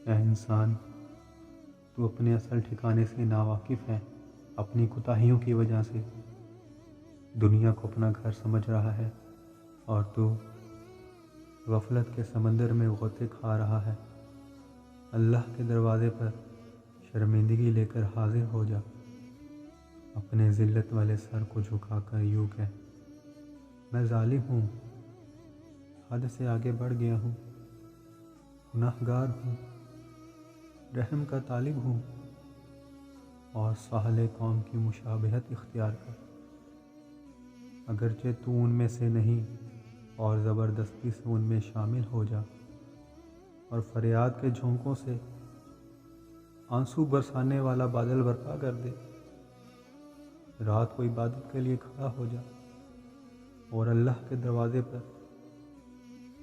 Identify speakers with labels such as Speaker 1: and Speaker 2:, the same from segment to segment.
Speaker 1: اے انسان، تو اپنے اصل ٹھکانے سے ناواقف ہے۔ اپنی کوتاہیوں کی وجہ سے دنیا کو اپنا گھر سمجھ رہا ہے اور تو غفلت کے سمندر میں غوطے کھا رہا ہے۔ اللہ کے دروازے پر شرمندگی لے کر حاضر ہو جا، اپنے ذلت والے سر کو جھکا کر یوں کہہ، میں ظالم ہوں، حد سے آگے بڑھ گیا ہوں، گناہ گار ہوں، رحم کا طالب ہوں، اور صالح قوم کی مشابہت اختیار کر۔ اگرچہ تو ان میں سے نہیں اور زبردستی سے ان میں شامل ہو جا اور فریاد کے جھونکوں سے آنسو برسانے والا بادل برپا کر دے۔ رات کو عبادت کے لیے کھڑا ہو جا اور اللہ کے دروازے پر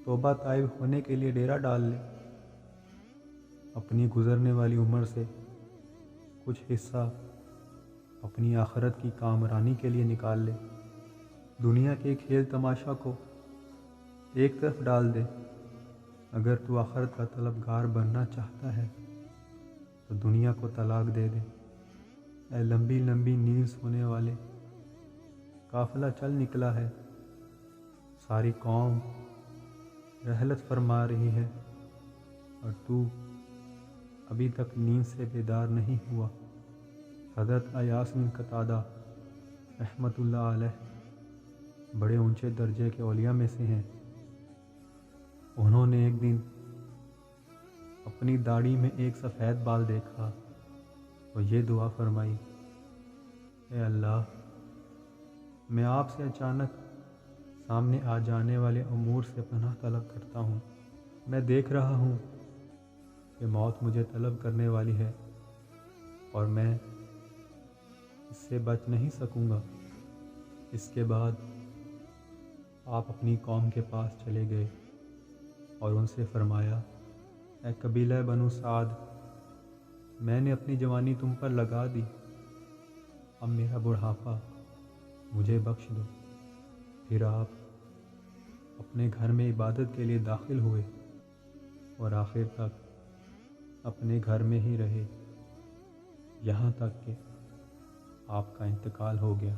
Speaker 1: توبہ طائب ہونے کے لیے ڈیرا ڈال لے۔ اپنی گزرنے والی عمر سے کچھ حصہ اپنی آخرت کی کامرانی کے لیے نکال لے۔ دنیا کے کھیل تماشا کو ایک طرف ڈال دے۔ اگر تو آخرت کا طلبگار بننا چاہتا ہے تو دنیا کو طلاق دے دے۔ اے لمبی لمبی نیند سونے والے، قافلہ چل نکلا ہے، ساری قوم رحلت فرما رہی ہے اور تو ابھی تک نیند سے بیدار نہیں ہوا۔ حضرت ایاس بن قتادہ رحمۃ اللہ علیہ بڑے اونچے درجے کے اولیاء میں سے ہیں۔ انہوں نے ایک دن اپنی داڑھی میں ایک سفید بال دیکھا اور یہ دعا فرمائی، اے اللہ، میں آپ سے اچانک سامنے آ جانے والے امور سے پناہ طلب کرتا ہوں۔ میں دیکھ رہا ہوں کہ موت مجھے طلب کرنے والی ہے اور میں اس سے بچ نہیں سکوں گا۔ اس کے بعد آپ اپنی قوم کے پاس چلے گئے اور ان سے فرمایا، اے قبیلہ بنو سعد، میں نے اپنی جوانی تم پر لگا دی، اب میرا بڑھاپا مجھے بخش دو۔ پھر آپ اپنے گھر میں عبادت کے لیے داخل ہوئے اور آخر تک اپنے گھر میں ہی رہے، یہاں تک کہ آپ کا انتقال ہو گیا۔